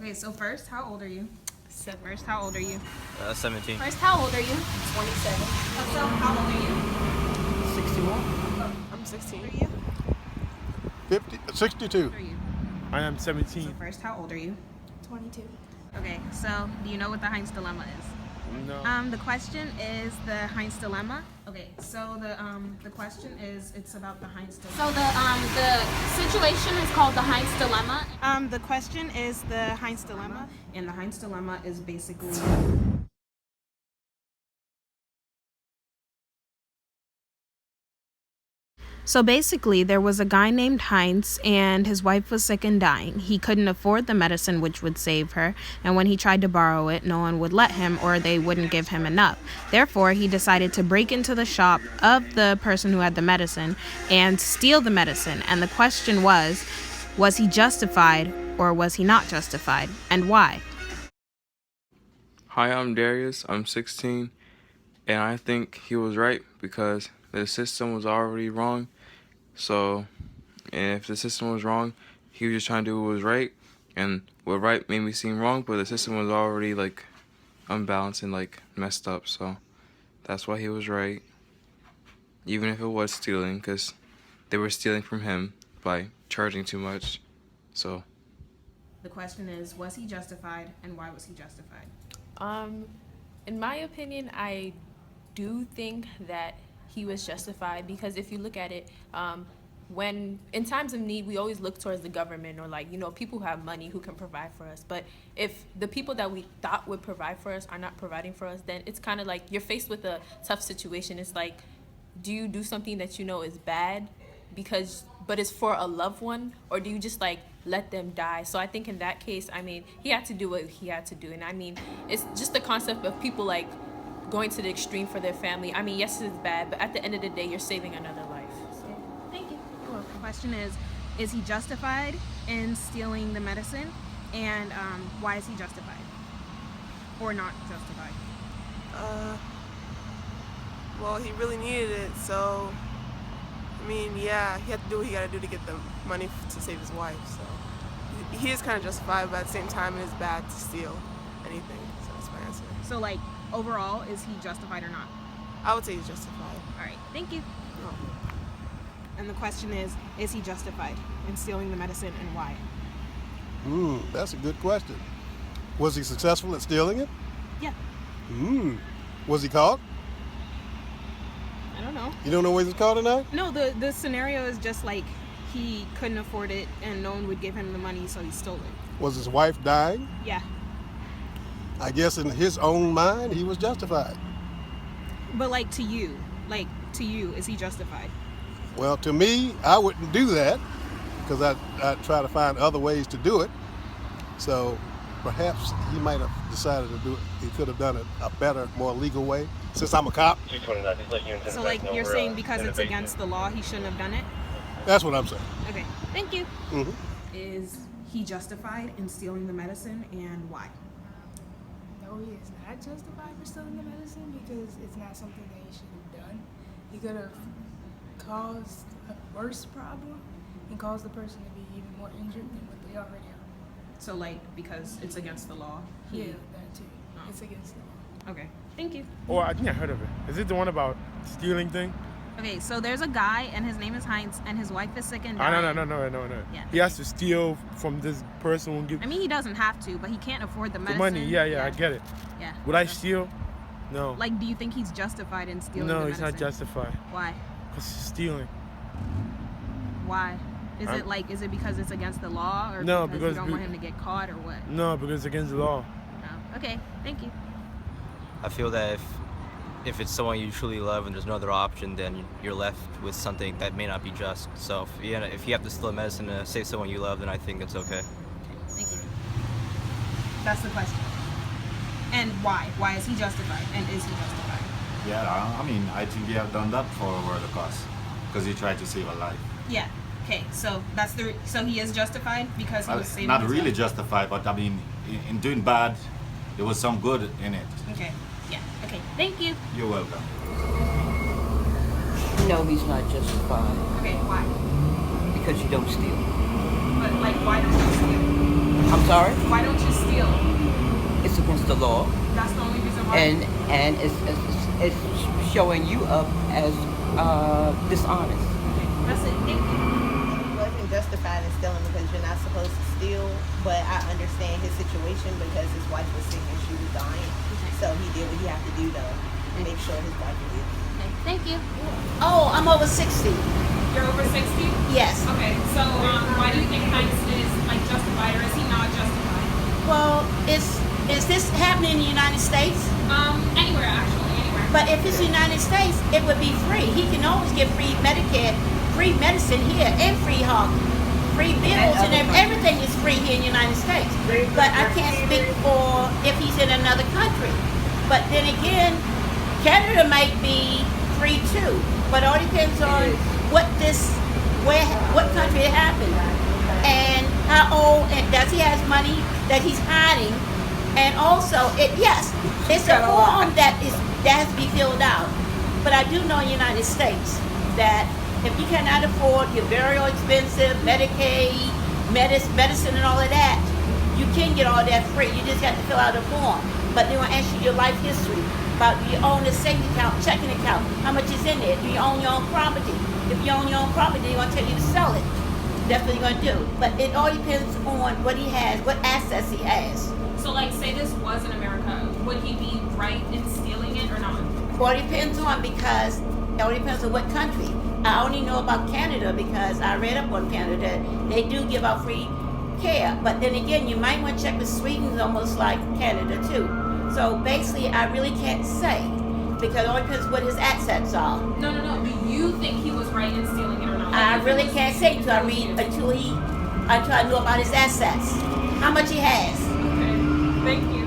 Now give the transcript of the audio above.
Okay, so first, how old are you? First, how old are you? 17. First, how old are you? 27. So, how old are you? 61. I'm 16. Are you? 62. Are you? I am 17. So first, how old are you? 22. Okay, so do you know what the Heinz Dilemma is? No. The question is the Heinz Dilemma. Okay, so the question is it's about the Heinz Dilemma. So the situation is called the Heinz Dilemma. The question is the Heinz Dilemma, and the Heinz Dilemma is basically. So basically, there was a guy named Heinz, and his wife was sick and dying. He couldn't afford the medicine which would save her, and when he tried to borrow it, no one would let him, or they wouldn't give him enough. Therefore, he decided to break into the shop of the person who had the medicine and steal the medicine. And the question was he justified or was he not justified, and why? Hi, I'm Darius. I'm 16, and I think he was right because the system was already wrong. So, and if the system was wrong, he was just trying to do what was right, and what right made me seem wrong, but the system was already like unbalanced and like messed up. So that's why he was right, even if it was stealing, because they were stealing from him by charging too much. So The question is, was he justified, and why was he justified? In my opinion, I do think that he was justified because if you look at it, when in times of need, we always look towards the government or people who have money who can provide for us. But if the people that we thought would provide for us are not providing for us, then it's kind of like you're faced with a tough situation. It's like, do you do something that you know is bad but it's for a loved one, or do you just let them die? So I think in that case, he had to do what he had to do. And it's just the concept of people going to the extreme for their family. Yes, it's bad, but at the end of the day, you're saving another life. So Thank you. The question is he justified in stealing the medicine, and why is he justified or not justified? Well, he really needed it, so yeah, he had to do what he got to do to get the money to save his wife. So he is kind of justified, but at the same time, it is bad to steal anything. So that's my answer. So overall, is he justified or not? I would say he's justified. All right, thank you. And the question is he justified in stealing the medicine, and why? That's a good question. Was he successful at stealing it? Yeah. Was he caught? I don't know. You don't know whether he's caught or not? No, the scenario is just he couldn't afford it and no one would give him the money, so he stole it. Was his wife dying? Yeah. I guess in his own mind, he was justified. But to you, is he justified? Well, to me, I wouldn't do that because I'd try to find other ways to do it. So perhaps he might have decided to do it. He could have done it a better, more legal way. Since I'm a cop. So you're saying because it's against the law, he shouldn't have done it? That's what I'm saying. Okay, thank you. Mm-hmm. Is he justified in stealing the medicine, and why? No, he is not justified for stealing the medicine because it's not something that he should have done. He could have caused a worse problem and caused the person to be even more injured than what they already are. So because it's against the law? Yeah, that too. It's against the law. Okay, thank you. Oh, I think I heard of it. Is it the one about stealing thing? Okay, so there's a guy, and his name is Heinz, and his wife is sick and dying. No. Yeah. He has to steal from this person who give He doesn't have to, but he can't afford the medicine. the money. Yeah, I get it. Yeah. Would I steal? No. Do you think he's justified in stealing the No, medicine? he's not justified. Why? Because he's stealing. Why? Is it because it's against the law, or No, because you don't want him to get caught, or what? No, because it's against the law. Oh, okay, thank you. I feel that if it's someone you truly love and there's no other option, then you're left with something that may not be just. So if you have to steal medicine to save someone you love, then I think it's okay. Thank you. That's the question. And why? Why is he justified? And is he justified? Yeah, I think he have done that for the cause because he tried to save a life. Yeah. Okay. So so he is justified because he was saving. Not his really life? justified, but in doing bad, there was some good in it. Okay. Yeah. Okay. Thank you. You're welcome. no, he's not justified Okay. Why? because you don't steal. But why don't you steal? I'm sorry? Why don't you against the law, That's the only reason why. and it's showing you up as dishonest. That's it. Thank you. He wasn't justified in stealing because you're not supposed to steal, but I understand his situation because his wife was sick and she was dying. So he did what he had to do to make sure his wife was good. Thank you. Oh, I'm over 60. You're over 60? Yes. Okay, so why do you think Heinz is like justified, or is he not justified? Well, is this happening in the United States? Anywhere actually, anywhere. But if it's the United States, it would be free. He can always get free Medicare, free medicine here, and free free bills, and everything is free here in the United States. But I can't speak for if he's in another country. But then again, Canada might be free too. But it all depends on what country it happened, and how old, and does he has money that he's hiding, and also it's a form that has to be filled out. But I do know in the United States that if you cannot afford your burial expensive, Medicaid, medicine and all of that, you can get all that free. You just have to fill out a form. But they will ask you your life history, about do you own a savings account, checking account, how much is in there, do you own your own property? If you own your own property, they're going to tell you to sell it. That's what you're going to do. But it all depends on what he has, what assets he has. So like, say this was in America, would he be right in stealing it or not? Well, it depends on, because it all depends on what country. I only know about Canada because I read up on Canada. They do give out free care. But then again, you might want to check with Sweden, is almost like Canada too. So basically, I really can't say, because it all depends what his assets are. No. Do you think he was right in stealing it or not? I really can't say until I know about his assets, how much he has. Okay, thank you.